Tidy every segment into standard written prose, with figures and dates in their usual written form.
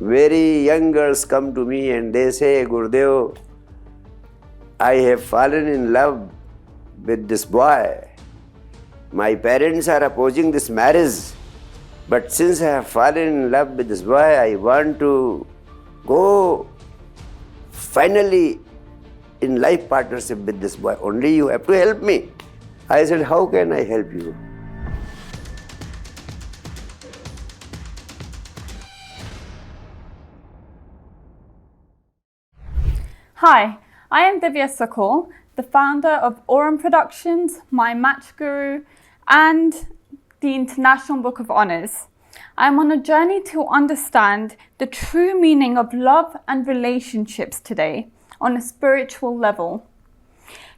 very young girls come to me and they say, Gurudev, I have fallen in love with this boy. My parents are opposing this marriage, but since I have fallen in love with this boy, I want to go finally in life partnership with this boy. Only you have to help me. I said, how can I help you? Hi, I am Divya Sukul, the founder of Aurum Productions, My Match Guru, and the International Book of Honours. I am on a journey to understand the true meaning of love and relationships today on a spiritual level.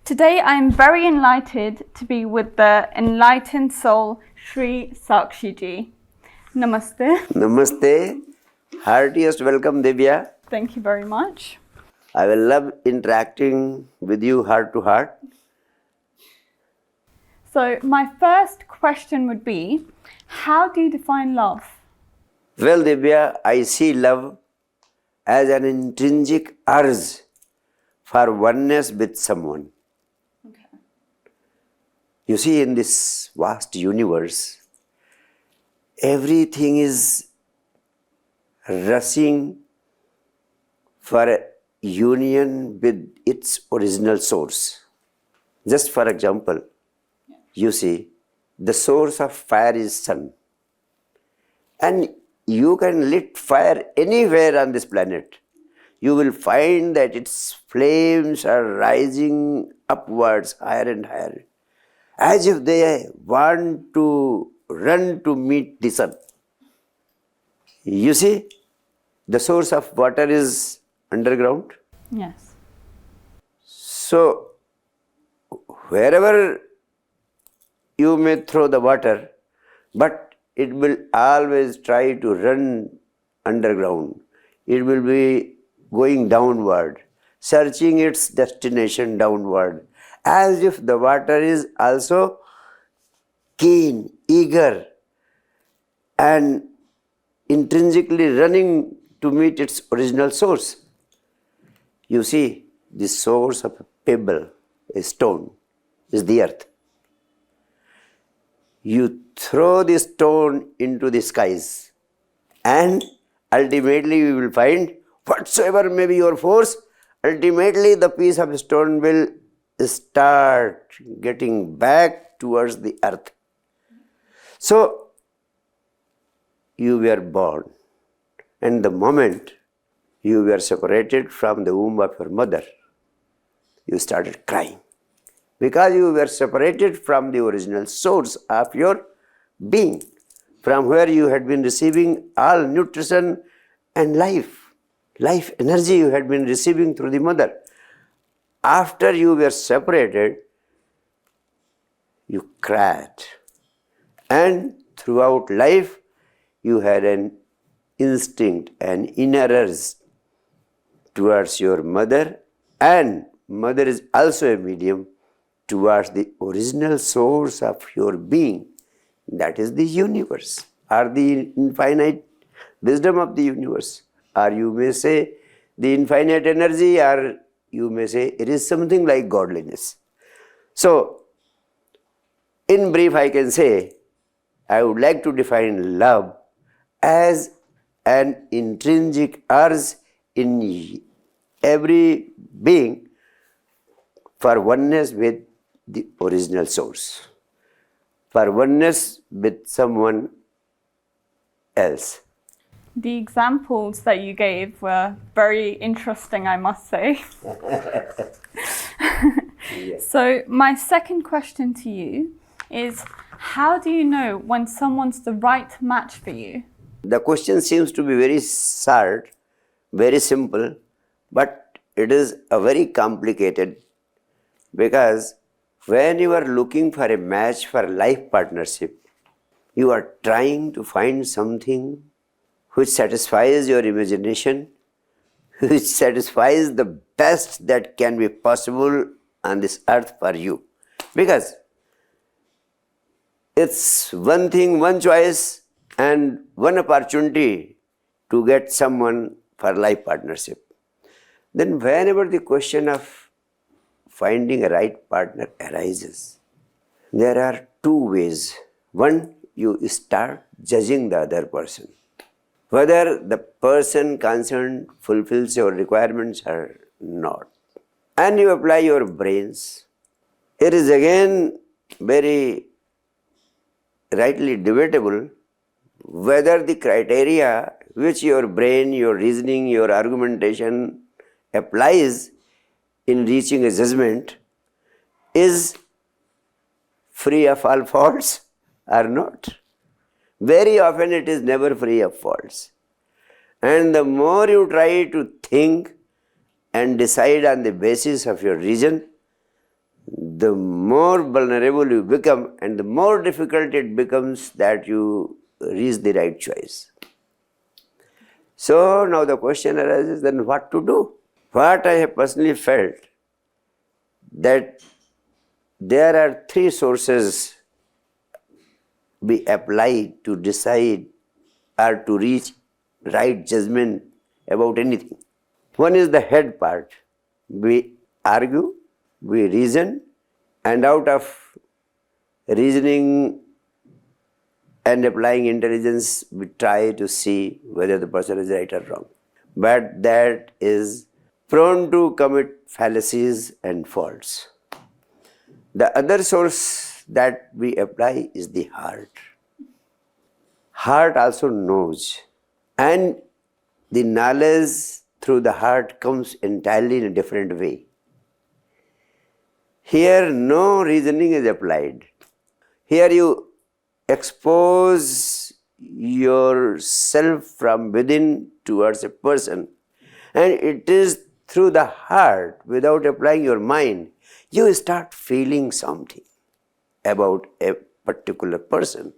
Today I am very enlightened to be with the enlightened soul, Sri Sakshi Shree. Namaste. Namaste. Heartiest welcome, Divya. Thank you very much. I will love interacting with you heart to heart. So my first question would be, how do you define love? Well, Divya, I see love as an intrinsic urge for oneness with someone. Okay. You see, in this vast universe, everything is rushing for a union with its original source. Just for example, you see, the source of fire is sun. And you can lit fire anywhere on this planet. You will find that its flames are rising upwards, higher and higher, as if they want to run to meet the sun. You see, the source of water is underground. Yes. So, wherever you may throw the water, but it will always try to run underground. It will be going downward, searching its destination downward, as if the water is also keen, eager, and intrinsically running to meet its original source. You see, the source of a pebble, a stone, is the earth. You throw the stone into the skies, and ultimately you will find, whatsoever may be your force, ultimately the piece of stone will start getting back towards the earth. So, you were born, and the moment you were separated from the womb of your mother, you started crying, because you were separated from the original source of your being, from where you had been receiving all nutrition and life energy you had been receiving through the mother. After you were separated, you cried, and throughout life you had an instinct, an inner urge towards your mother, and mother is also a medium towards the original source of your being, that is the universe, or the infinite wisdom of the universe, or you may say the infinite energy, or you may say it is something like godliness. So, in brief, I can say, I would like to define love as an intrinsic urge in every being for oneness with the original source, for oneness with someone else. The examples that you gave were very interesting, I must say. Yes. So my second question to you is, how do you know when someone's the right match for you? The question seems to be very short, very simple, but it is a very complicated, because when you are looking for a match for life partnership, you are trying to find something which satisfies your imagination, which satisfies the best that can be possible on this earth for you. Because it's one thing, one choice, and one opportunity to get someone for life partnership. Then whenever the question of finding a right partner arises, there are two ways. One, you start judging the other person, whether the person concerned fulfills your requirements or not. And you apply your brains. It is again very rightly debatable whether the criteria which your brain, your reasoning, your argumentation applies in reaching a judgment is free of all faults or not. Very often it is never free of faults. And the more you try to think and decide on the basis of your reason, the more vulnerable you become and the more difficult it becomes that you reach the right choice. So now the question arises, then what to do? What I have personally felt, that there are three sources we apply to decide or to reach right judgment about anything. One is the head part. We argue, we reason, and out of reasoning and applying intelligence, we try to see whether the person is right or wrong. But that is prone to commit fallacies and faults. The other source that we apply is the heart. Heart also knows, and the knowledge through the heart comes entirely in a different way. Here no reasoning is applied. Here you expose yourself from within towards a person, and it is through the heart, without applying your mind, you start feeling something about a particular person.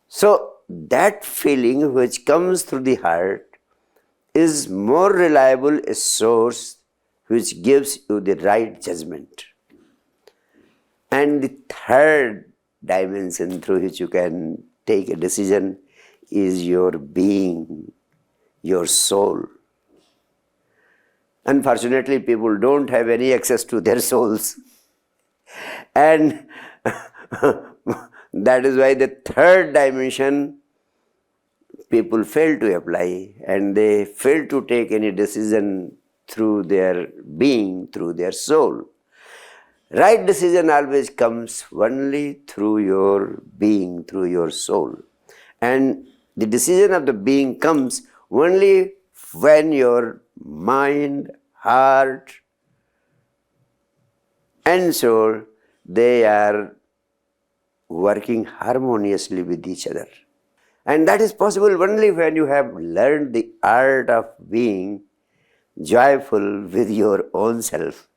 So that feeling which comes through the heart is more reliable a source which gives you the right judgment. And the third dimension through which you can take a decision is your being, your soul. Unfortunately, people don't have any access to their souls. And that is why the third dimension people fail to apply, and they fail to take any decision through their being, through their soul. Right decision always comes only through your being, through your soul. And the decision of the being comes only when your mind, heart, and soul, they are working harmoniously with each other. And that is possible only when you have learned the art of being joyful with your own self.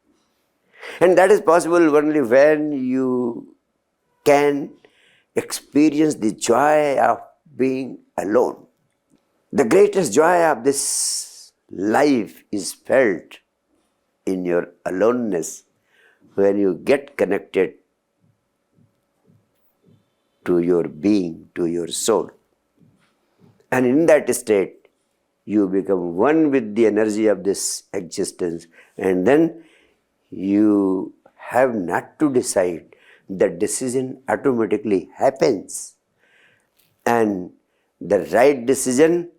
And that is possible only when you can experience the joy of being alone. The greatest joy of this life is felt in your aloneness when you get connected to your being, to your soul. And in that state, you become one with the energy of this existence, and then you have not to decide. The decision automatically happens, and the right decision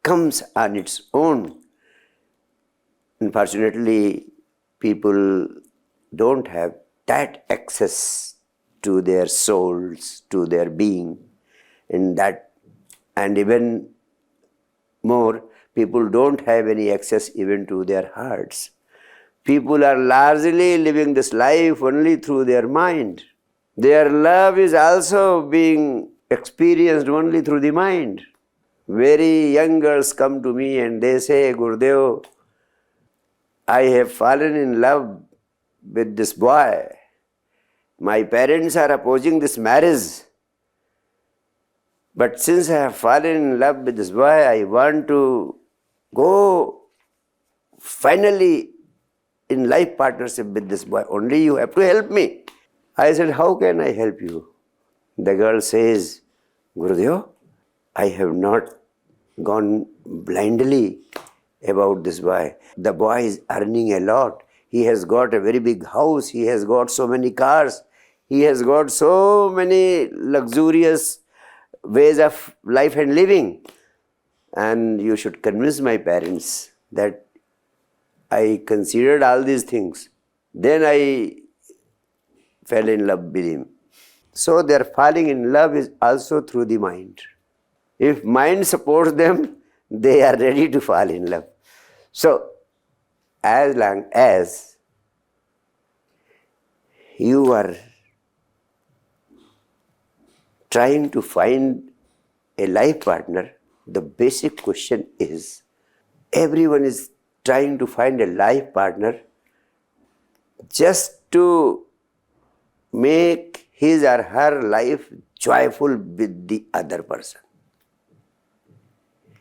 comes on its own. Unfortunately, people don't have that access to their souls, to their being, and even more, people don't have any access even to their hearts. People are largely living this life only through their mind. Their love is also being experienced only through the mind. Very young girls come to me and they say, Gurudev, I have fallen in love with this boy. My parents are opposing this marriage. But since I have fallen in love with this boy, I want to go finally in life partnership with this boy. Only you have to help me. I said, how can I help you? The girl says, Gurudev, I have not gone blindly about this boy. The boy is earning a lot. He has got a very big house. He has got so many cars. He has got so many luxurious ways of life and living. And you should convince my parents that I considered all these things. Then I fell in love with him. So their falling in love is also through the mind. If mind supports them, they are ready to fall in love. So, as long as you are trying to find a life partner, the basic question is, everyone is trying to find a life partner just to make his or her life joyful with the other person.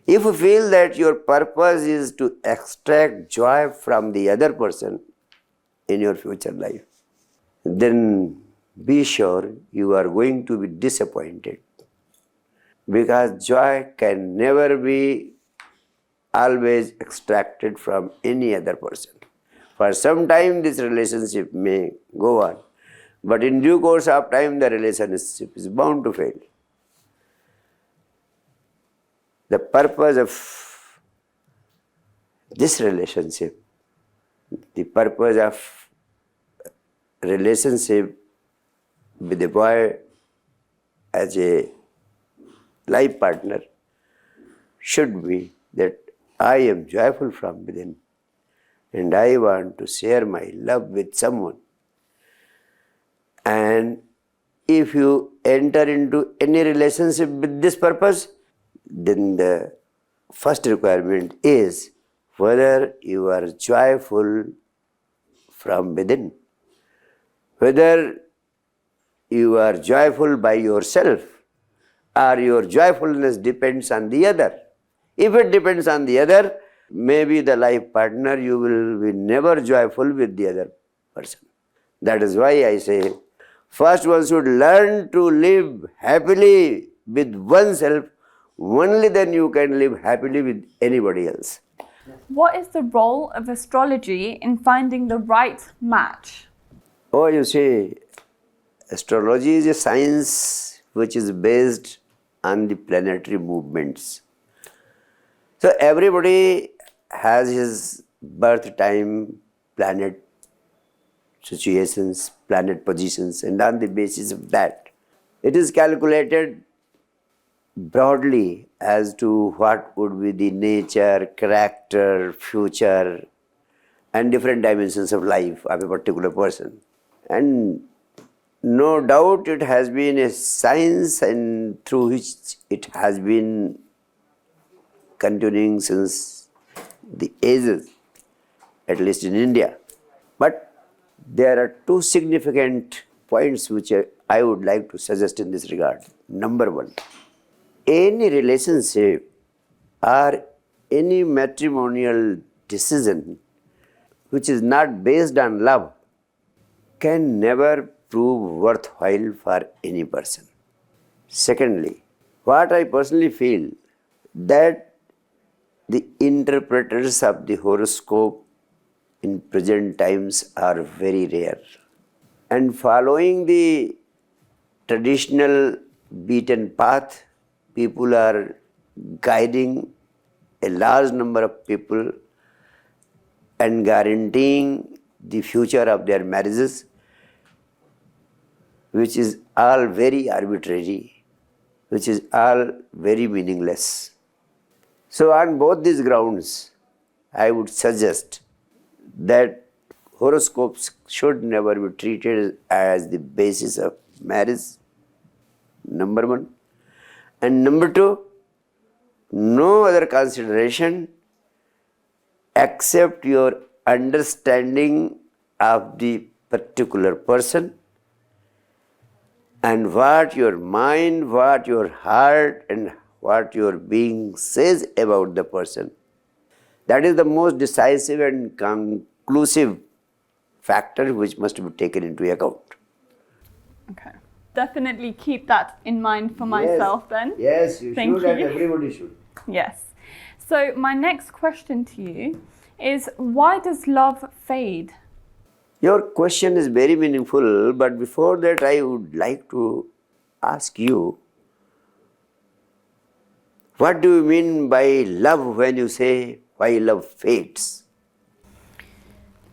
If you feel that your purpose is to extract joy from the other person in your future life, then be sure you are going to be disappointed, because joy can never be always extracted from any other person. For some time this relationship may go on, but in due course of time the relationship is bound to fail. The purpose of this relationship, the purpose of relationship with a boy as a life partner should be that I am joyful from within and I want to share my love with someone. And if you enter into any relationship with this purpose, then the first requirement is whether you are joyful from within, whether you are joyful by yourself or your joyfulness depends on the other. If it depends on the other, maybe the life partner, you will be never joyful with the other person. That is why I say, first one should learn to live happily with oneself. Only then you can live happily with anybody else. What is the role of astrology in finding the right match? Oh, you see, astrology is a science which is based on the planetary movements. So everybody has his birth time, planet situations, planet positions, and on the basis of that, it is calculated broadly as to what would be the nature, character, future, and different dimensions of life of a particular person. And no doubt it has been a science and through which it has been continuing since the ages, at least in India. But there are two significant points which I would like to suggest in this regard. Number one, any relationship or any matrimonial decision which is not based on love can never prove worthwhile for any person. Secondly, what I personally feel that the interpreters of the horoscope in present times are very rare. And following the traditional beaten path, people are guiding a large number of people and guaranteeing the future of their marriages, which is all very arbitrary, which is all very meaningless. So on both these grounds, I would suggest that horoscopes should never be treated as the basis of marriage, number one. And number two, no other consideration except your understanding of the particular person and what your mind, what your heart, and what your being says about the person. That is the most decisive and conclusive factor which must be taken into account. Okay. Definitely keep that in mind for myself then. Yes, you Thank should, and you. everybody should. Yes. So, my next question to you is, why does love fade? Your question is very meaningful, but before that, I would like to ask you, what do you mean by love when you say why love fades?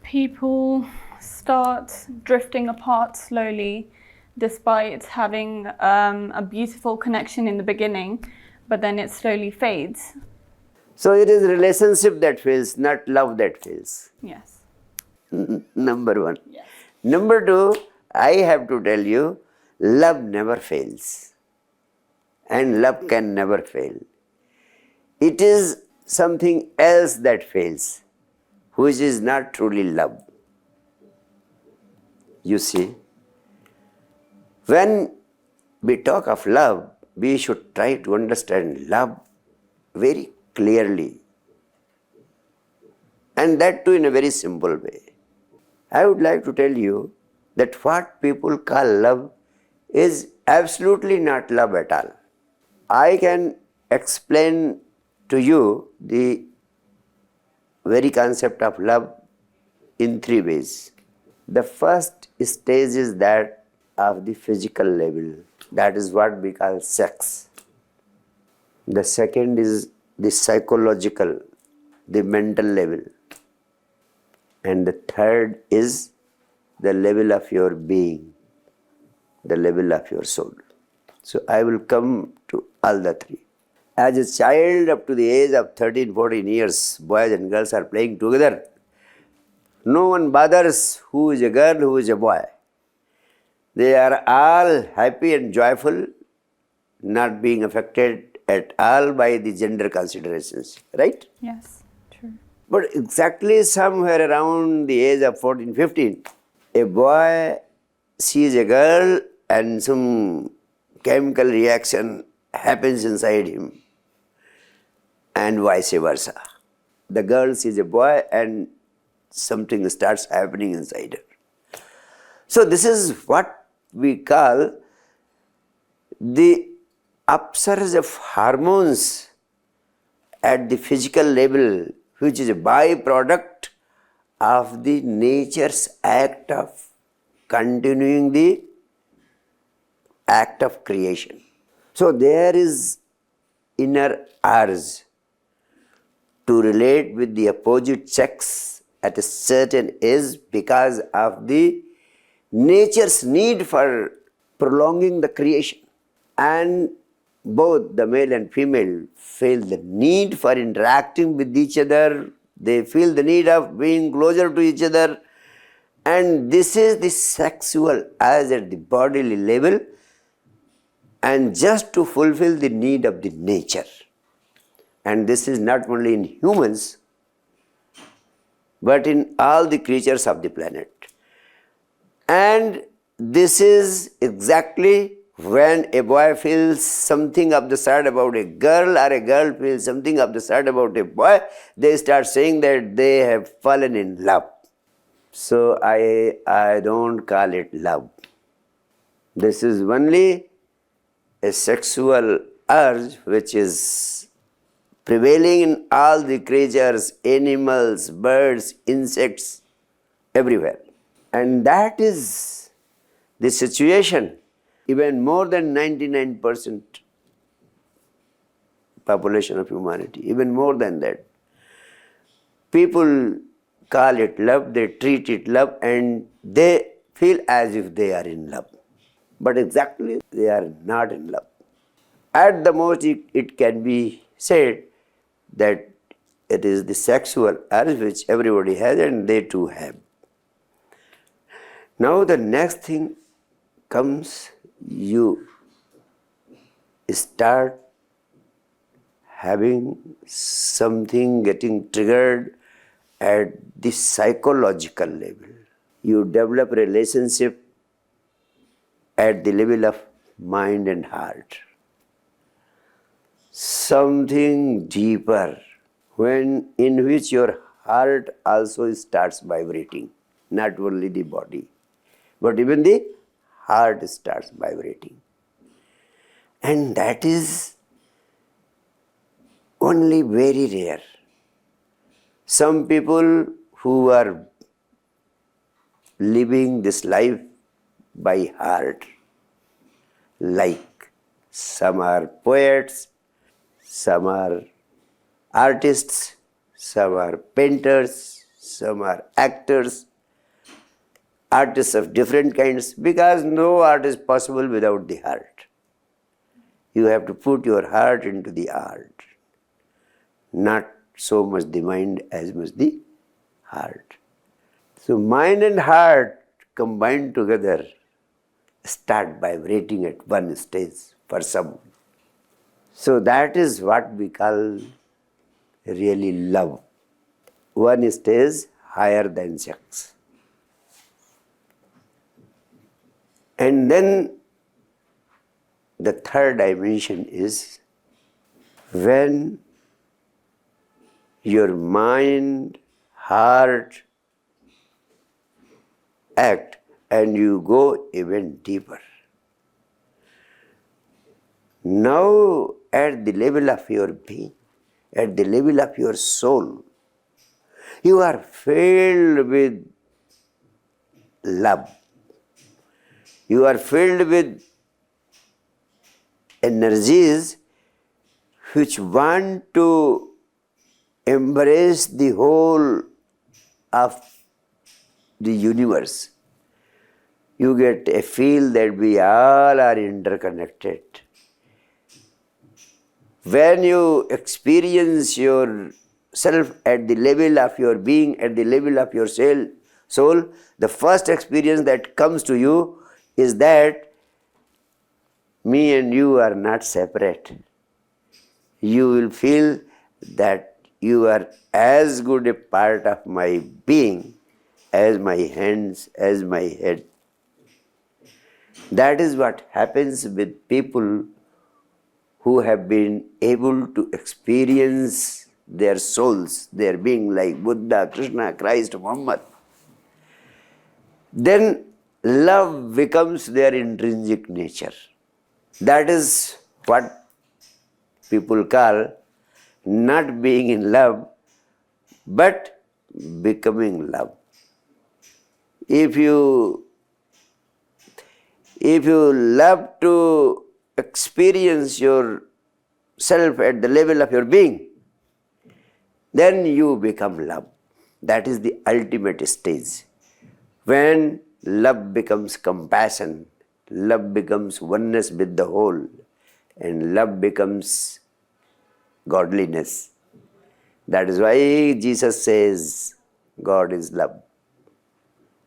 People start drifting apart slowly despite having a beautiful connection in the beginning, but then it slowly fades. So it is relationship that fails, not love that fails. Yes. Number one. Yes. Number two, I have to tell you, love never fails. And love can never fail. It is something else that fails, which is not truly love. You see, when we talk of love, we should try to understand love very clearly, and that too in a very simple way. I would like to tell you that what people call love is absolutely not love at all. I can explain to you the very concept of love in three ways. The first stage is that of the physical level, that is what we call sex. The second is the psychological, the mental level. And the third is the level of your being, the level of your soul. So I will come to all the three. As a child up to the age of 13, 14 years, boys and girls are playing together. No one bothers who is a girl, who is a boy. They are all happy and joyful, not being affected at all by the gender considerations, right? Yes. True. But exactly somewhere around the age of 14, 15, a boy sees a girl and some chemical reaction happens inside him, and vice versa. The girl sees a boy and something starts happening inside her. So this is what we call the upsurge of hormones at the physical level, which is a byproduct of the nature's act of continuing the act of creation. So there is inner urge to relate with the opposite sex at a certain age because of the nature's need for prolonging the creation. And both the male and female feel the need for interacting with each other, they feel the need of being closer to each other, and this is the sexual urge at the bodily level, and just to fulfill the need of the nature. And this is not only in humans, but in all the creatures of the planet. And this is exactly when a boy feels something of the sort about a girl, or a girl feels something of the sort about a boy, they start saying that they have fallen in love. So I don't call it love. This is only a sexual urge which is prevailing in all the creatures, animals, birds, insects, everywhere. And that is the situation. Even more than 99% population of humanity, even more than that. People call it love, they treat it love, and they feel as if they are in love. But exactly they are not in love. At the most, it can be said that it is the sexual urge which everybody has and they too have. Now the next thing comes, you start having something getting triggered at the psychological level. You develop relationship at the level of mind and heart. Something deeper, in which your heart also starts vibrating, not only the body, but even the heart starts vibrating. And that is only very rare. Some people who are living this life by heart, like some are poets, some are artists, some are painters, some are actors, artists of different kinds, because no art is possible without the heart. You have to put your heart into the art, not so much the mind as much the heart. So mind and heart combined together start vibrating at one stage for some. So that is what we call really love. One stage higher than sex. And then the third dimension is when your mind, heart act and you go even deeper. Now at the level of your being, at the level of your soul, you are filled with love. You are filled with energies which want to embrace the whole of the universe. You get a feel that we all are interconnected. When you experience yourself at the level of your being, at the level of your soul, the first experience that comes to you is that me and you are not separate. You will feel that you are as good a part of my being as my hands, as my head. That is what happens with people who have been able to experience their souls, their being, like Buddha, Krishna, Christ, Muhammad. Then love becomes their intrinsic nature. That is what people call not being in love, but becoming love. If you love to experience yourself at the level of your being, then you become love. That is the ultimate stage. When love becomes compassion, love becomes oneness with the whole, and love becomes godliness. That is why Jesus says God is love.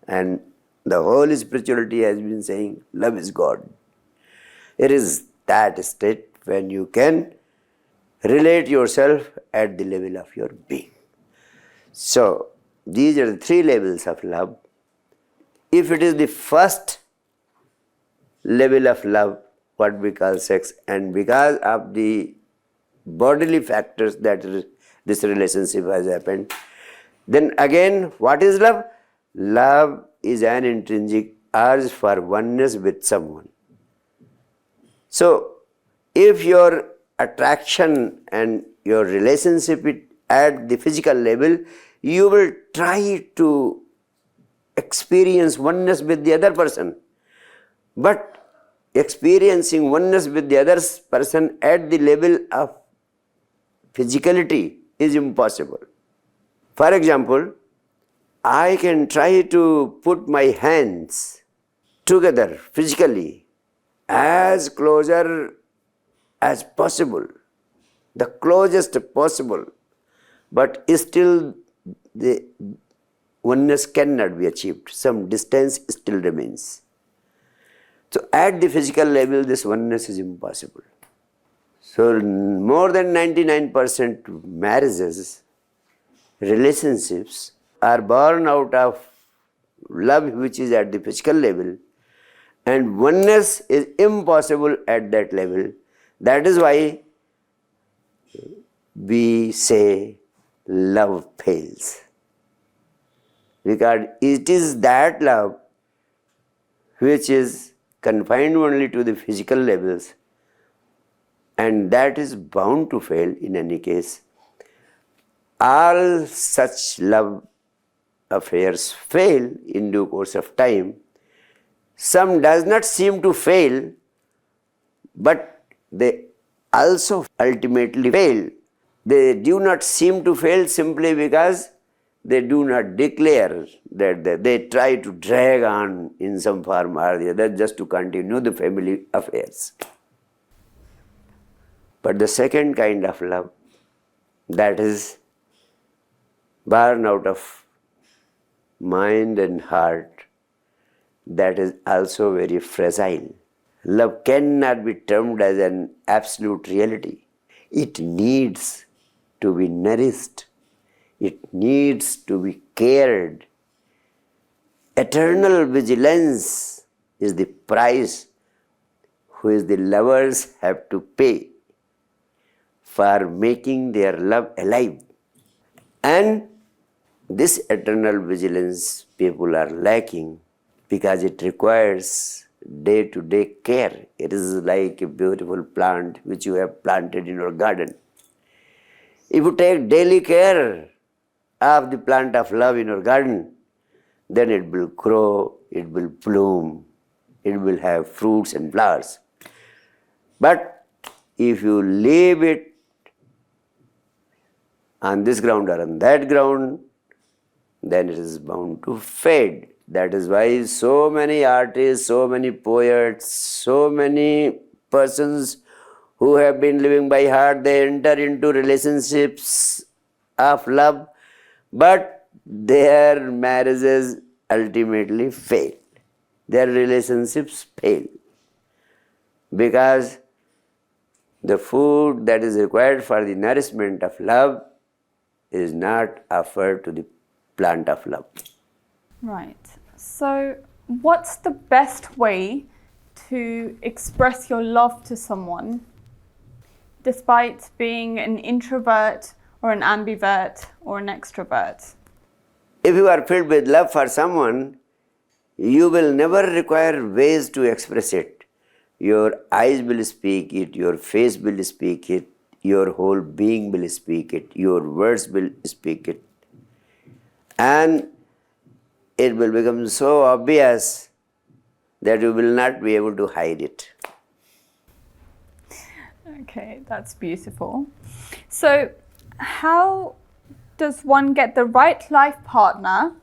And the whole spirituality has been saying love is God. It is that state when you can relate yourself at the level of your being. So, these are the three levels of love. If it is the first level of love, what we call sex, and because of the bodily factors that this relationship has happened, then again, what is love? Love is an intrinsic urge for oneness with someone. So, if your attraction and your relationship at the physical level, you will try to experience oneness with the other person. But experiencing oneness with the other person at the level of physicality is impossible. For example, I can try to put my hands together physically as closer as possible, the closest possible, but still the oneness cannot be achieved. Some distance still remains. So at the physical level, this oneness is impossible. So more than 99% marriages, relationships are born out of love which is at the physical level, and oneness is impossible at that level. That is why we say love fails. Because it is that love which is confined only to the physical levels, and that is bound to fail in any case. All such love affairs fail in due course of time. Some does not seem to fail, but they also ultimately fail. They do not seem to fail simply because they do not declare that they try to drag on in some form or the other just to continue the family affairs. But the second kind of love, that is born out of mind and heart, that is also very fragile. Love cannot be termed as an absolute reality. It needs to be nourished. It needs to be cared. Eternal vigilance is the price which the lovers have to pay for making their love alive. And this eternal vigilance people are lacking because it requires day-to-day care. It is like a beautiful plant which you have planted in your garden. If you take daily care of the plant of love in your garden, then it will grow, it will bloom, it will have fruits and flowers. But if you leave it on this ground or on that ground, then it is bound to fade. That is why so many artists, so many poets, so many persons who have been living by heart, they enter into relationships of love, but their marriages ultimately fail. Their relationships fail because the food that is required for the nourishment of love is not offered to the plant of love. Right. So, what's the best way to express your love to someone despite being an introvert or an ambivert or an extrovert? If you are filled with love for someone, you will never require ways to express it. Your eyes will speak it, your face will speak it, your whole being will speak it, your words will speak it. And it will become so obvious that you will not be able to hide it. Okay, that's beautiful. So, how does one get the right life partner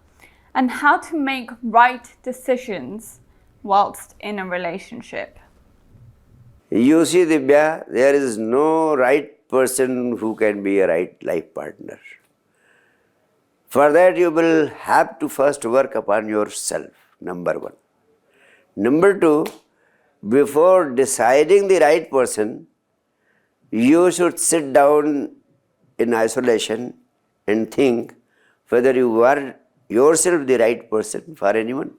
and how to make right decisions whilst in a relationship? You see, Divya, there is no right person who can be a right life partner. For that, you will have to first work upon yourself, number one. Number two, before deciding the right person, you should sit down in isolation and think whether you are yourself the right person for anyone.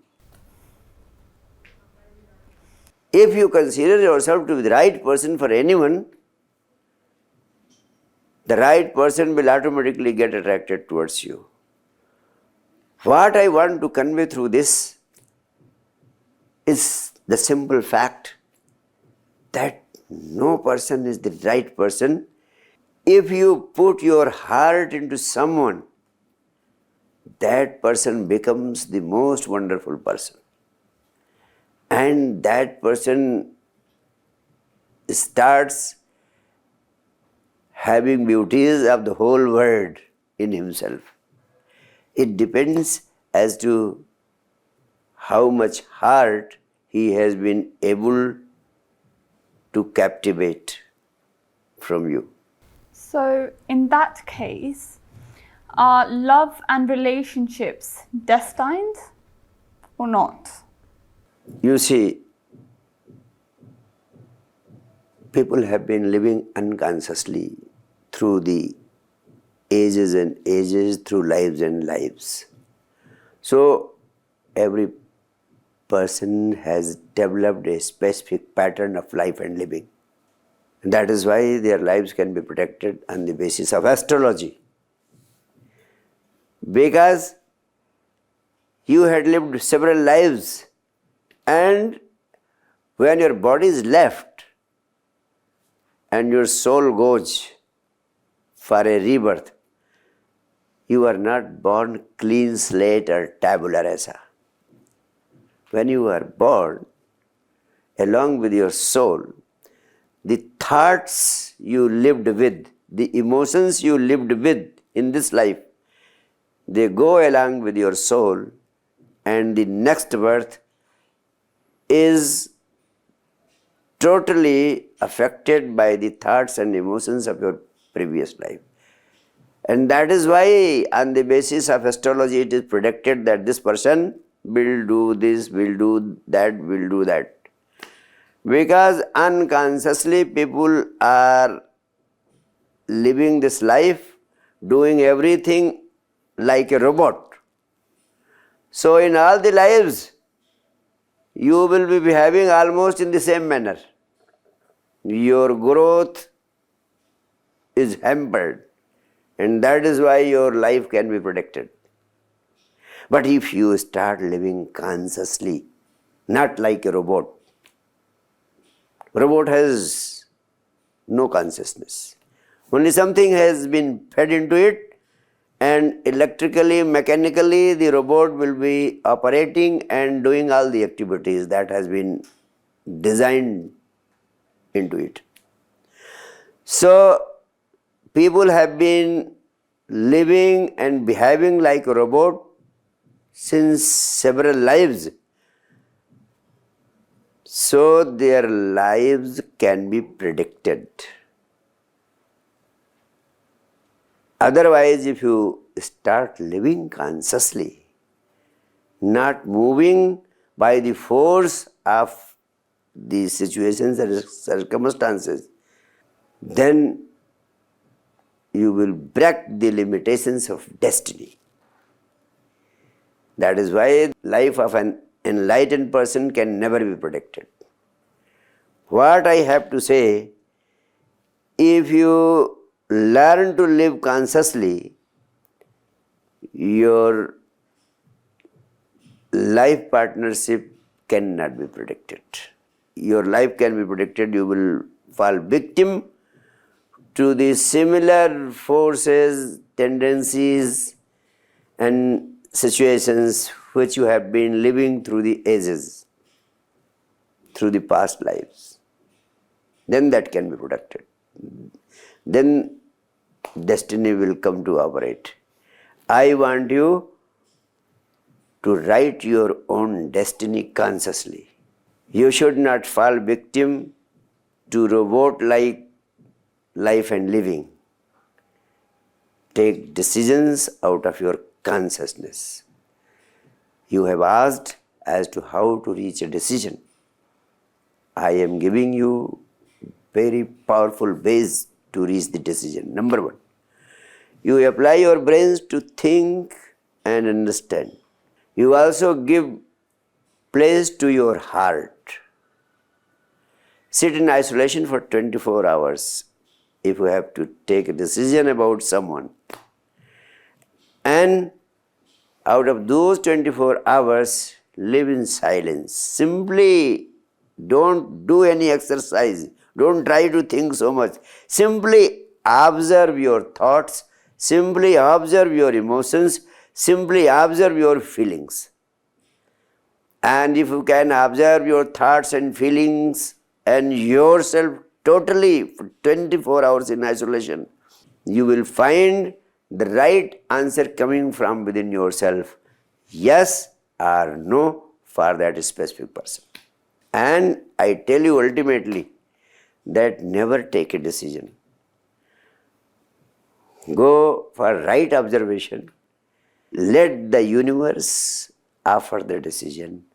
If you consider yourself to be the right person for anyone, the right person will automatically get attracted towards you. What I want to convey through this is the simple fact that no person is the right person. If you put your heart into someone, that person becomes the most wonderful person. And that person starts having beauties of the whole world in himself. It depends as to how much heart he has been able to captivate from you. So, in that case, are love and relationships destined or not? You see, people have been living unconsciously through the ages and ages, through lives and lives. So, every person has developed a specific pattern of life and living. And that is why their lives can be protected on the basis of astrology. Because you had lived several lives, and when your body is left, and your soul goes for a rebirth, you are not born clean slate or tabula rasa. When you are born, along with your soul, the thoughts you lived with, the emotions you lived with in this life, they go along with your soul, and the next birth is totally affected by the thoughts and emotions of your previous life. And that is why, on the basis of astrology, it is predicted that this person will do this, will do that, will do that. Because unconsciously people are living this life, doing everything like a robot. So in all the lives, you will be behaving almost in the same manner. Your growth is hampered, and that is why your life can be predicted. But if you start living consciously, not like a robot has no consciousness. Only something has been fed into it, and electrically, mechanically, the robot will be operating and doing all the activities that has been designed into it. So, people have been living and behaving like a robot since several lives. So, their lives can be predicted. Otherwise, if you start living consciously, not moving by the force of the situations and circumstances, then you will break the limitations of destiny. That is why life of an enlightened person can never be predicted. What I have to say, if you learn to live consciously, your life partnership cannot be predicted. Your life can be predicted, you will fall victim to the similar forces, tendencies, and situations which you have been living through the ages, through the past lives. Then that can be predicted. Then destiny will come to operate. I want you to write your own destiny consciously. You should not fall victim to robot-like life and living. Take decisions out of your consciousness. You have asked as to how to reach a decision. I am giving you very powerful ways to reach the decision. Number one, you apply your brains to think and understand. You also give place to your heart. Sit in isolation for 24 hours if you have to take a decision about someone. And out of those 24 hours, live in silence. Simply don't do any exercise. Don't try to think so much. Simply observe your thoughts. Simply observe your emotions. Simply observe your feelings. And if you can observe your thoughts and feelings and yourself totally for 24 hours in isolation, you will find the right answer coming from within yourself, yes or no, for that specific person. And I tell you ultimately that never take a decision. Go for right observation. Let the universe offer the decision.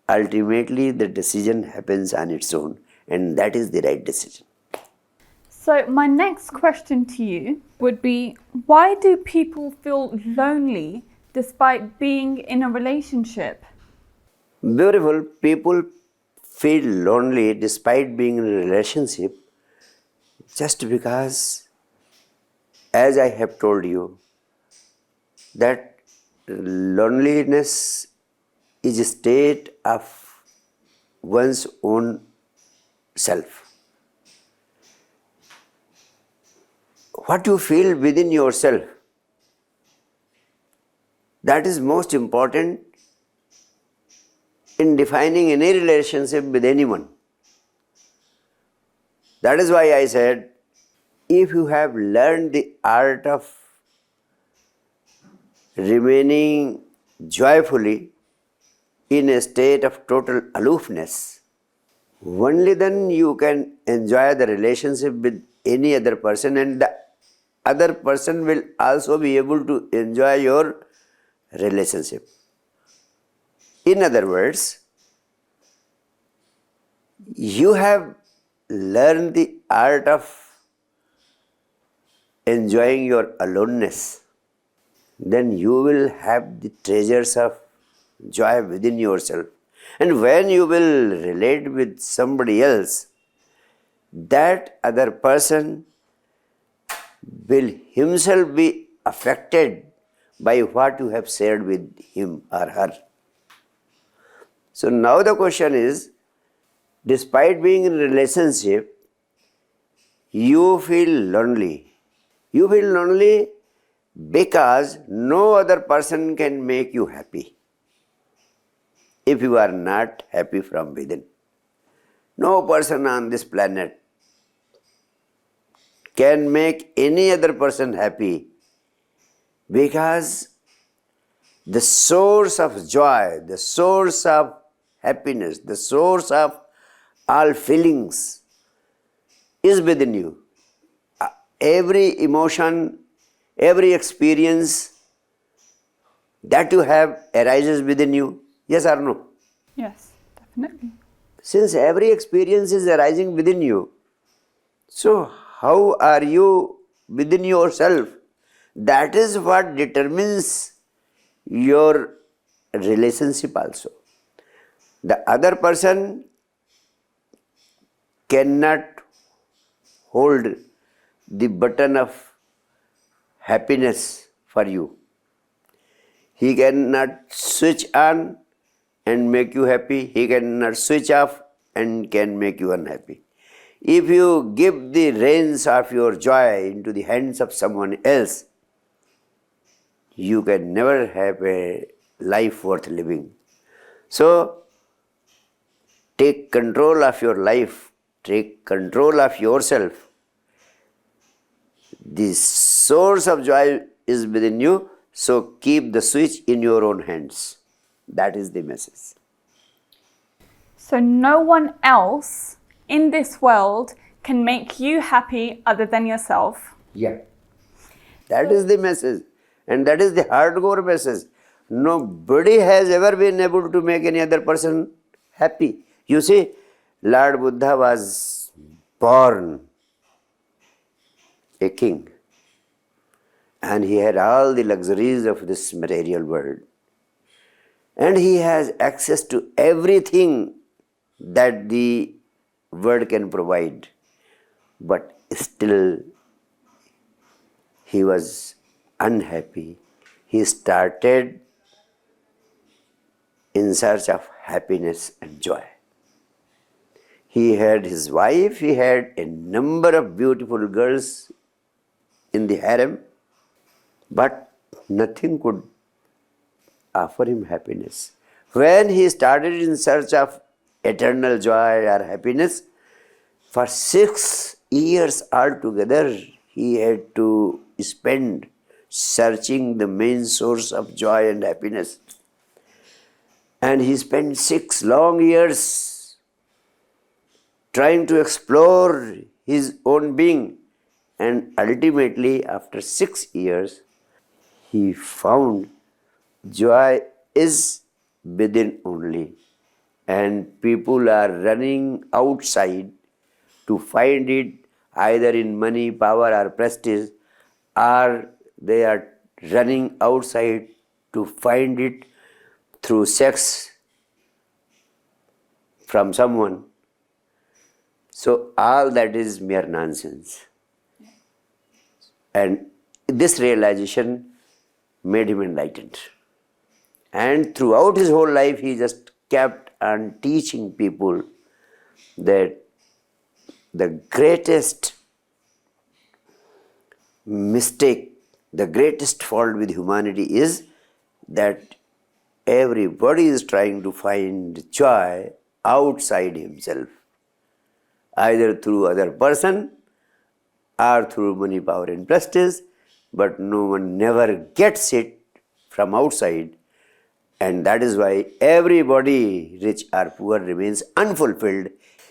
Ultimately, the decision happens on its own, and that is the right decision. So, my next question to you would be, why do people feel lonely despite being in a relationship? Beautiful. People feel lonely despite being in a relationship just because, as I have told you, that loneliness is a state of one's own self. what you feel within yourself, that is most important in defining any relationship with anyone. That is why I said, if you have learned the art of remaining joyfully in a state of total aloofness, only then you can enjoy the relationship with any other person, and the other person will also be able to enjoy your relationship. In other words, you have learned the art of enjoying your aloneness, then you will have the treasures of joy within yourself. And when you will relate with somebody else, that other person will himself be affected by what you have shared with him or her. So now the question is, despite being in a relationship, you feel lonely. You feel lonely because no other person can make you happy if you are not happy from within. No person on this planet can make any other person happy, because the source of joy, the source of happiness, the source of all feelings is within you. Every emotion, every experience that you have arises within you. Yes or no? Yes, definitely. Since every experience is arising within you, so how are you within yourself? That is what determines your relationship also. The other person cannot hold the button of happiness for you. He cannot switch on and make you happy. He cannot switch off and can make you unhappy. If you give the reins of your joy into the hands of someone else, you can never have a life worth living. So, take control of your life, take control of yourself. The source of joy is within you, so keep the switch in your own hands. That is the message. So no one else in this world can make you happy other than yourself. Yeah. That is the message. And that is the hardcore message. Nobody has ever been able to make any other person happy. You see, Lord Buddha was born a king, and he had all the luxuries of this material world. And he has access to everything that the world can provide. But still, he was unhappy. He started in search of happiness and joy. He had his wife, he had a number of beautiful girls in the harem, but nothing could offer him happiness. When he started in search of eternal joy or happiness, for 6 years altogether, he had to spend searching the main source of joy and happiness. And he spent 6 long years trying to explore his own being. And ultimately, after 6 years, he found joy is within only. And people are running outside to find it, either in money, power, or prestige, or they are running outside to find it through sex from someone. So all that is mere nonsense. And this realization made him enlightened. And throughout his whole life, he just kept on teaching people that the greatest mistake, the greatest fault with humanity is that everybody is trying to find joy outside himself, either through other person or through money, power and prestige, but no one never gets it from outside, and that is why everybody, rich or poor, remains unfulfilled.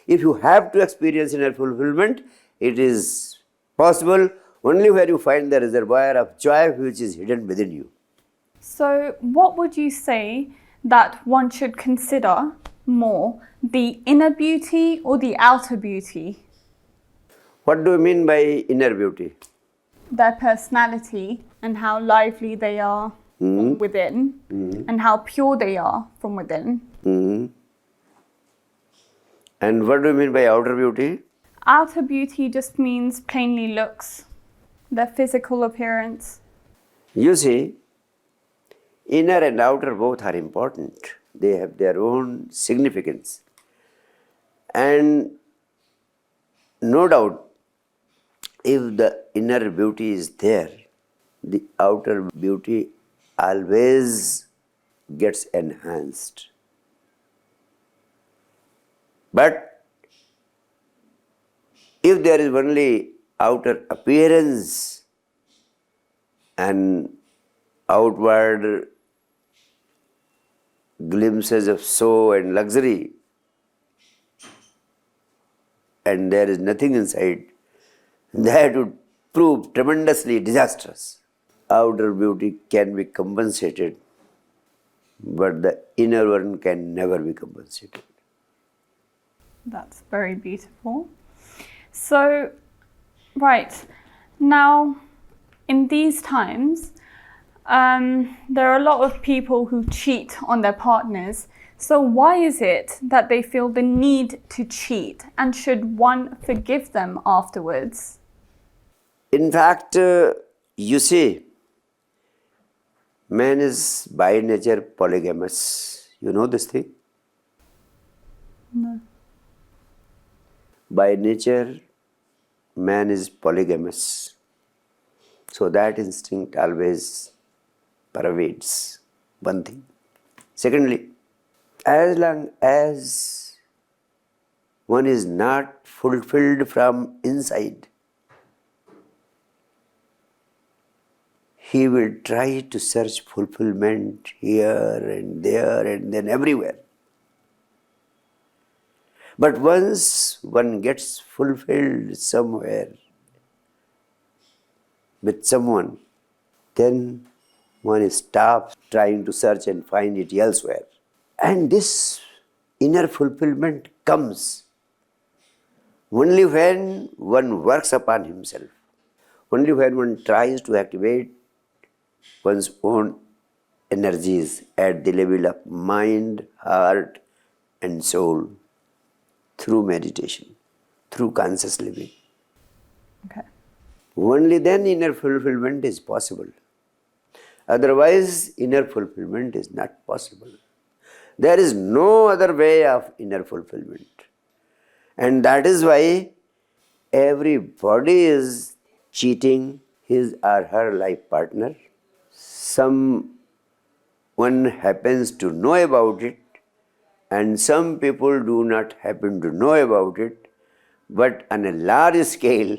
If you have to experience inner fulfillment, it is possible only where you find the reservoir of joy which is hidden within you. So, what would you say that one should consider more, the inner beauty or the outer beauty? What do you mean by inner beauty? Their personality and how lively they are from within, and how pure they are from within. And what do you mean by outer beauty? Outer beauty just means plainly looks, their physical appearance. You see, inner and outer both are important. They have their own significance. And no doubt, if the inner beauty is there, the outer beauty always gets enhanced. But if there is only outer appearance and outward glimpses of show and luxury, and there is nothing inside, that would prove tremendously disastrous. Outer beauty can be compensated, but the inner one can never be compensated. That's very beautiful. So, right, now in these times, there are a lot of people who cheat on their partners. So why is it that they feel the need to cheat, and should one forgive them afterwards? In fact, you see, man is by nature polygamous. You know this thing? No. By nature, man is polygamous. So that instinct always pervades one thing. Secondly, as long as one is not fulfilled from inside, he will try to search fulfillment here and there and then everywhere. But once one gets fulfilled somewhere with someone, then one stops trying to search and find it elsewhere. And this inner fulfillment comes only when one works upon himself, only when one tries to activate one's own energies at the level of mind, heart, and soul through meditation, through conscious living. Okay. Only then inner fulfillment is possible. Otherwise, inner fulfillment is not possible. There is no other way of inner fulfillment. And that is why everybody is cheating his or her life partner. Someone happens to know about it, and some people do not happen to know about it. But on a large scale,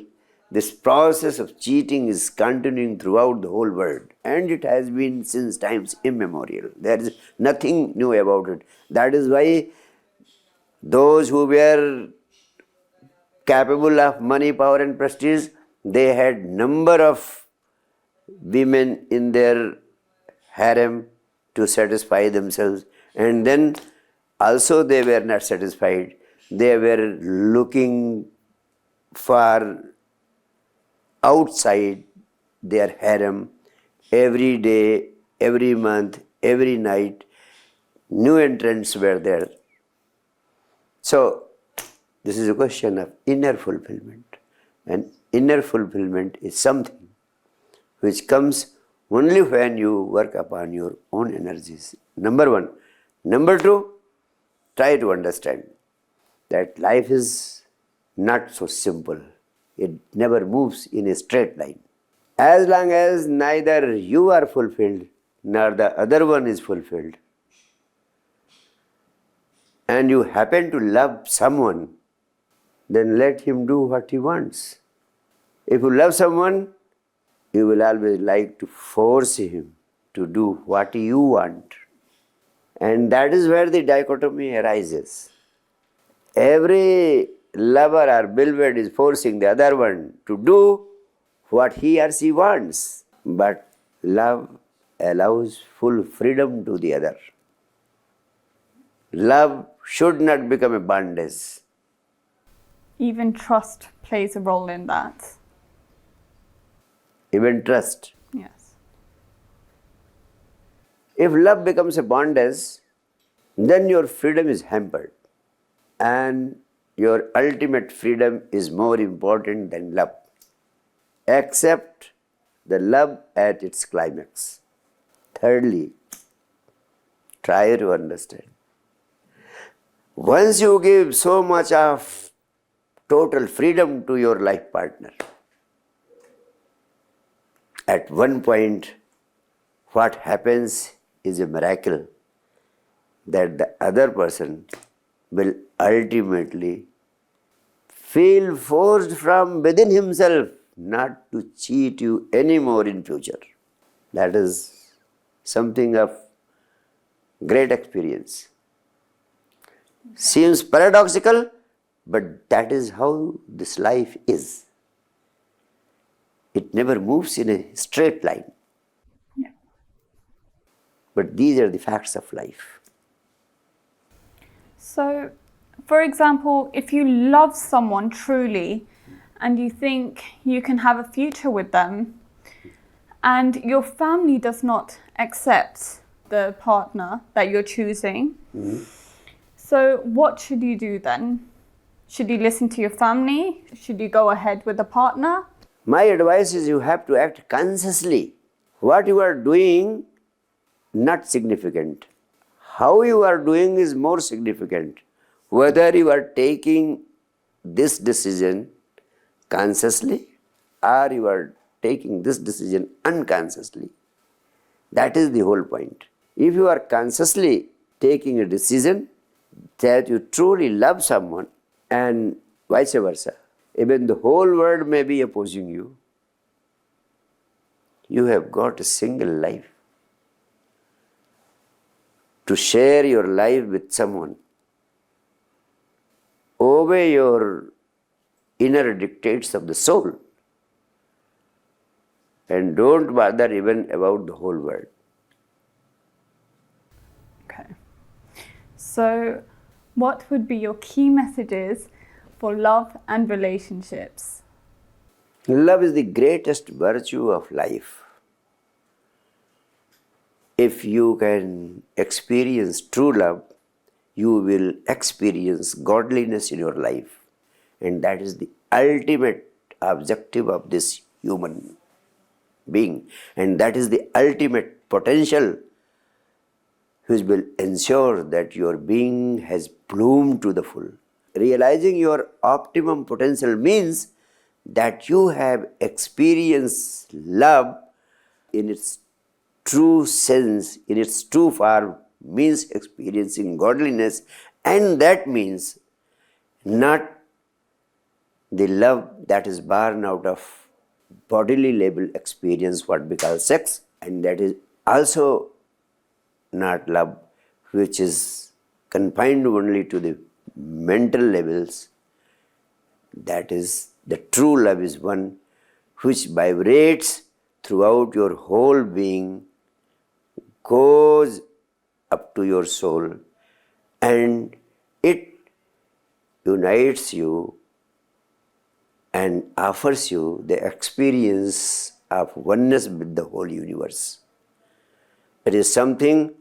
this process of cheating is continuing throughout the whole world, and it has been since times immemorial. There is nothing new about it. That is why those who were capable of money, power and prestige, they had number of women in their harem to satisfy themselves, and then also they were not satisfied. They were looking for outside their harem every day, every month, every night. New entrants were there. So, this is a question of inner fulfillment. And inner fulfillment is something which comes only when you work upon your own energies. Number one. Number two, try to understand that life is not so simple. It never moves in a straight line. As long as neither you are fulfilled nor the other one is fulfilled, and you happen to love someone, then let him do what he wants. If you love someone, you will always like to force him to do what you want. And that is where the dichotomy arises. Every lover or beloved is forcing the other one to do what he or she wants. But love allows full freedom to the other. Love should not become a bondage. Even trust plays a role in that. Even trust. Yes. If love becomes a bondage, then your freedom is hampered. And your ultimate freedom is more important than love. Accept the love at its climax. Thirdly, try to understand. Once you give so much of total freedom to your life partner, at one point, what happens is a miracle that the other person will ultimately feel forced from within himself not to cheat you anymore in future. That is something of great experience. Seems paradoxical, but that is how this life is. It never moves in a straight line. Yeah. But these are the facts of life. So, for example, if you love someone truly and you think you can have a future with them, and your family does not accept the partner that you're choosing, so what should you do then? Should you listen to your family? Should you go ahead with a partner? My advice is you have to act consciously. What you are doing, not significant. How you are doing is more significant. Whether you are taking this decision consciously or you are taking this decision unconsciously. That is the whole point. If you are consciously taking a decision that you truly love someone and vice versa, even the whole world may be opposing you, you have got a single life to share your life with someone. Obey your inner dictates of the soul and don't bother even about the whole world. Okay. So, what would be your key messages for love and relationships? Love is the greatest virtue of life. If you can experience true love, you will experience godliness in your life. And that is the ultimate objective of this human being. And that is the ultimate potential which will ensure that your being has bloomed to the full. Realizing your optimum potential means that you have experienced love in its true sense, in its true form, means experiencing godliness, and that means not the love that is born out of bodily level experience, what we call sex, and that is also not love which is confined only to the mental levels. That is, the true love is one which vibrates throughout your whole being, goes up to your soul, and it unites you and offers you the experience of oneness with the whole universe. It is something,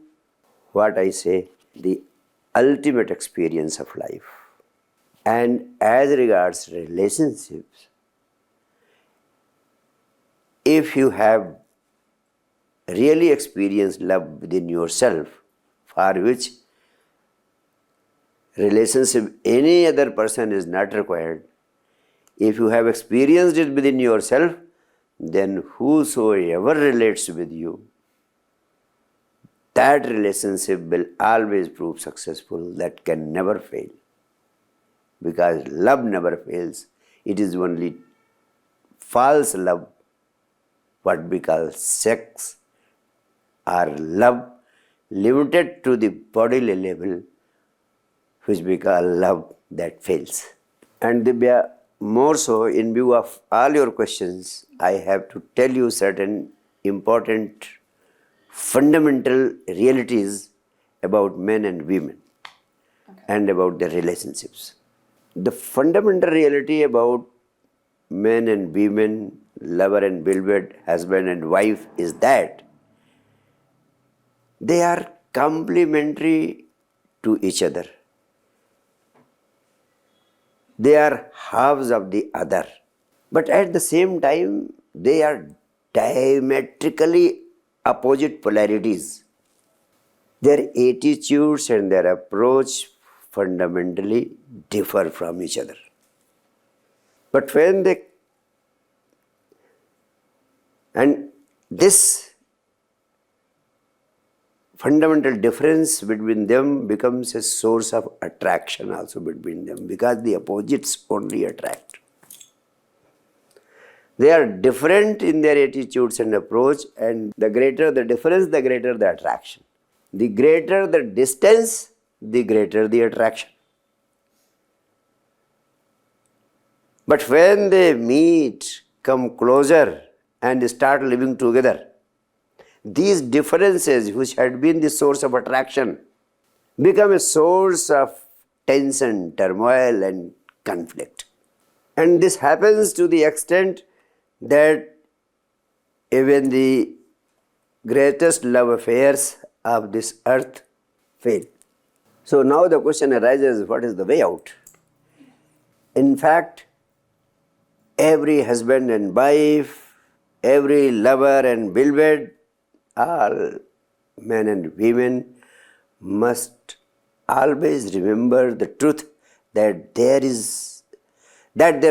what I say, the ultimate experience of life. And as regards relationships, if you have really experienced love within yourself, for which relationship any other person is not required, if you have experienced it within yourself, then whosoever relates with you, that relationship will always prove successful. That can never fail. Because love never fails. It is only false love, what we call sex, or love limited to the bodily level, which we call love that fails. And Divya, more so, in view of all your questions, I have to tell you certain important fundamental realities about men and women and about their relationships. The fundamental reality about men and women, lover and beloved, husband and wife, is that they are complementary to each other. They are halves of the other. But at the same time, they are diametrically opposite polarities. Their attitudes and their approach fundamentally differ from each other. But when they, and this fundamental difference between them becomes a source of attraction also between them, because the opposites only attract. They are different in their attitudes and approach, and the greater the difference, the greater the attraction. The greater the distance, the greater the attraction. But when they meet, come closer, and start living together, these differences, which had been the source of attraction, become a source of tension, turmoil, and conflict. And this happens to the extent that even the greatest love affairs of this earth fail. So now the question arises, what is the way out? In fact, every husband and wife, every lover and beloved, all men and women must always remember the truth that their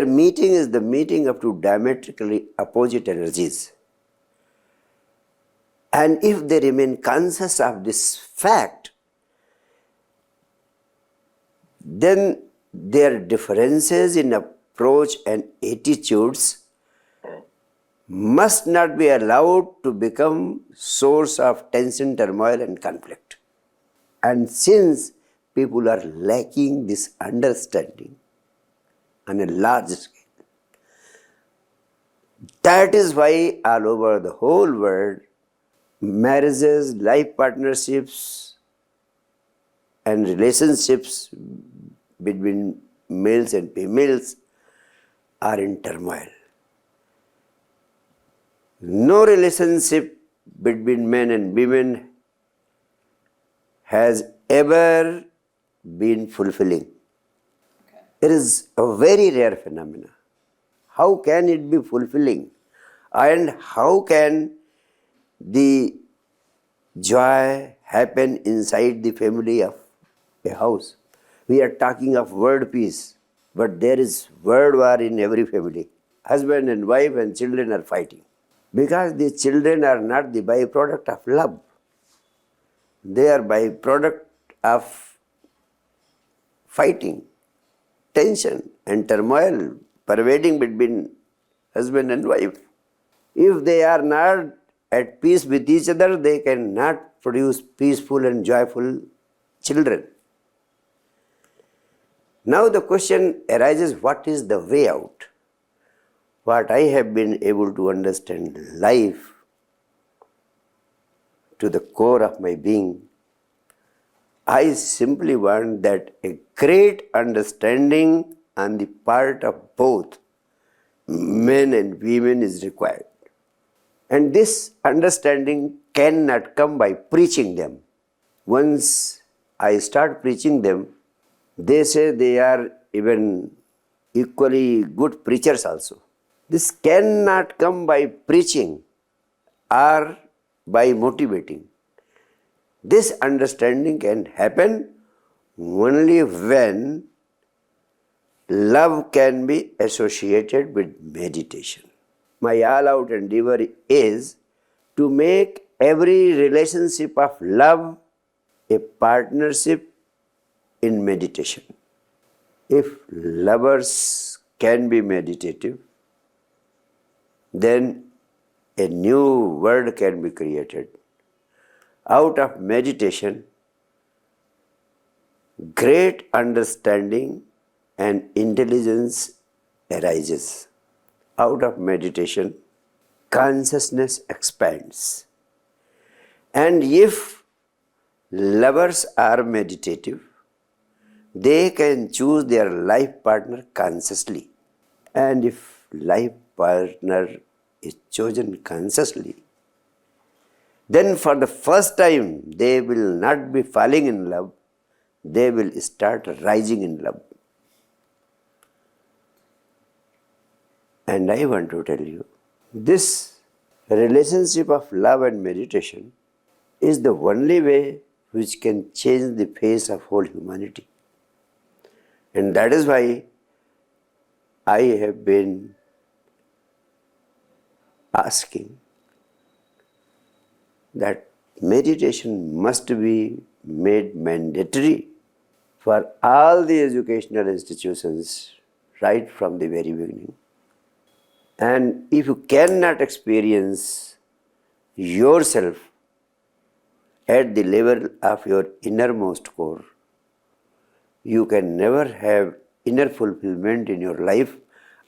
meeting is the meeting of two diametrically opposite energies. And if they remain conscious of this fact, then their differences in approach and attitudes must not be allowed to become source of tension, turmoil, and conflict. And since people are lacking this understanding on a large scale, that is why all over the whole world, marriages, life partnerships, and relationships between males and females are in turmoil. No relationship between men and women has ever been fulfilling. It is a very rare phenomenon. How can it be fulfilling? And how can the joy happen inside the family of a house? We are talking of world peace, but there is world war in every family. Husband and wife and children are fighting. Because the children are not the byproduct of love. They are byproduct of fighting, tension and turmoil pervading between husband and wife. If they are not at peace with each other, they cannot produce peaceful and joyful children. Now the question arises, what is the way out? What I have been able to understand life to the core of my being, I simply want that a great understanding on the part of both men and women is required. And this understanding cannot come by preaching them. Once I start preaching them, they say they are even equally good preachers also. This cannot come by preaching or by motivating. This understanding can happen only when love can be associated with meditation. my all-out endeavor is to make every relationship of love a partnership in meditation. If lovers can be meditative, then a new world can be created. Out of meditation, great understanding and intelligence arises. Out of meditation, consciousness expands. And if lovers are meditative, they can choose their life partner consciously. And if life partner is chosen consciously, then for the first time they will not be falling in love, they will start rising in love. And I want to tell you, this relationship of love and meditation is the only way which can change the face of whole humanity. And that is why I have been asking that meditation must be made mandatory for all the educational institutions right from the very beginning. And if you cannot experience yourself at the level of your innermost core, you can never have inner fulfillment in your life.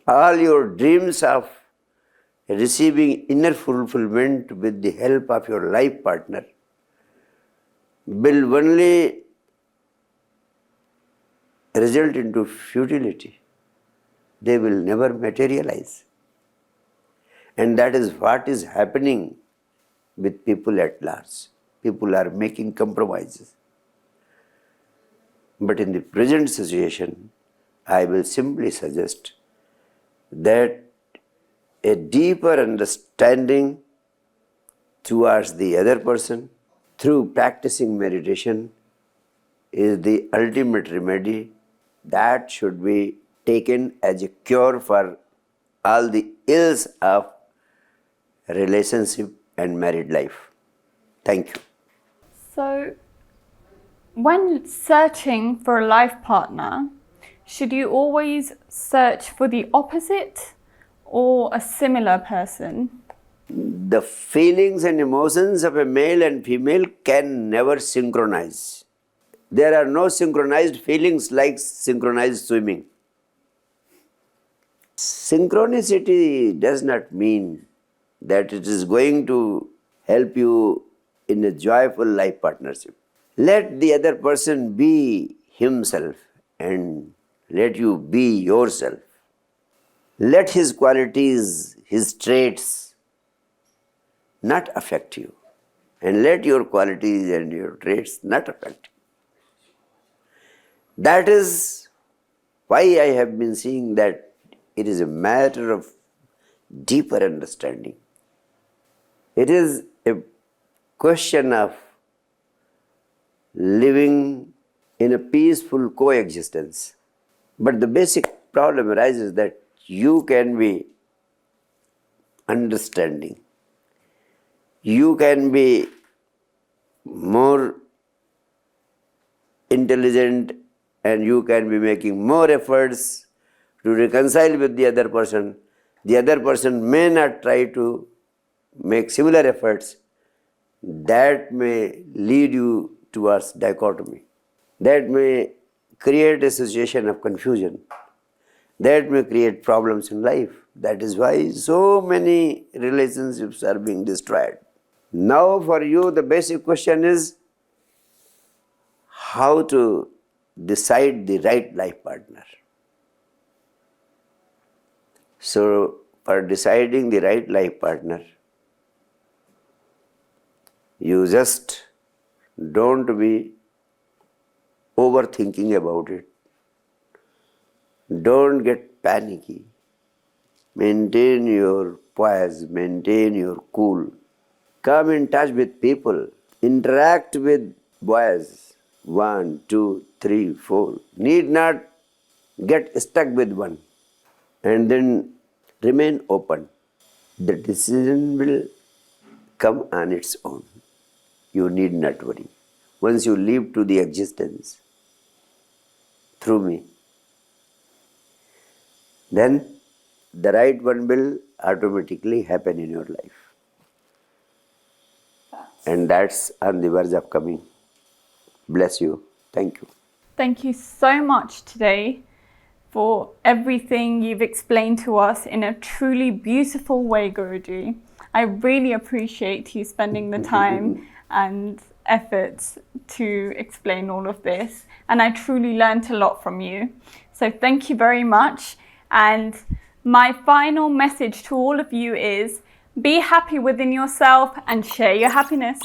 All your dreams of receiving inner fulfillment with the help of your life partner will only result into futility. They will never materialize. And that is what is happening with people at large. People are making compromises. But in the present situation, I will simply suggest that a deeper understanding towards the other person through practicing meditation is the ultimate remedy that should be taken as a cure for all the ills of relationship and married life. Thank you. So, when searching for a life partner, should you always search for the opposite or a similar person? The feelings and emotions of a male and female can never synchronize. There are no synchronized feelings like synchronized swimming. Synchronicity does not mean that it is going to help you in a joyful life partnership. Let the other person be himself and let you be yourself. Let his qualities, his traits not affect you, and let your qualities and your traits not affect you. That is why I have been seeing that it is a matter of deeper understanding. It is a question of living in a peaceful coexistence. But the basic problem arises that you can be understanding. You can be more intelligent and you can be making more efforts to reconcile with the other person. The other person may not try to make similar efforts. That may lead you towards dichotomy. That may create a situation of confusion. That may create problems in life. That is why so many relationships are being destroyed. Now for you the basic question is how to decide the right life partner. So for deciding the right life partner, you just don't be overthinking about it. Don't get panicky. Maintain your poise, maintain your cool. Come in touch with people. Interact with boys. 1, 2, 3, 4. Need not get stuck with one. And then remain open. The decision will come on its own. You need not worry. Once you live to the existence through me, then the right one will automatically happen in your life. And that's on the verge of coming. Bless you. Thank you. Thank you so much today for everything you've explained to us in a truly beautiful way, Guruji. I really appreciate you spending the time and efforts to explain all of this, and I truly learnt a lot from you. So thank you very much. And my final message to all of you is be happy within yourself and share your happiness.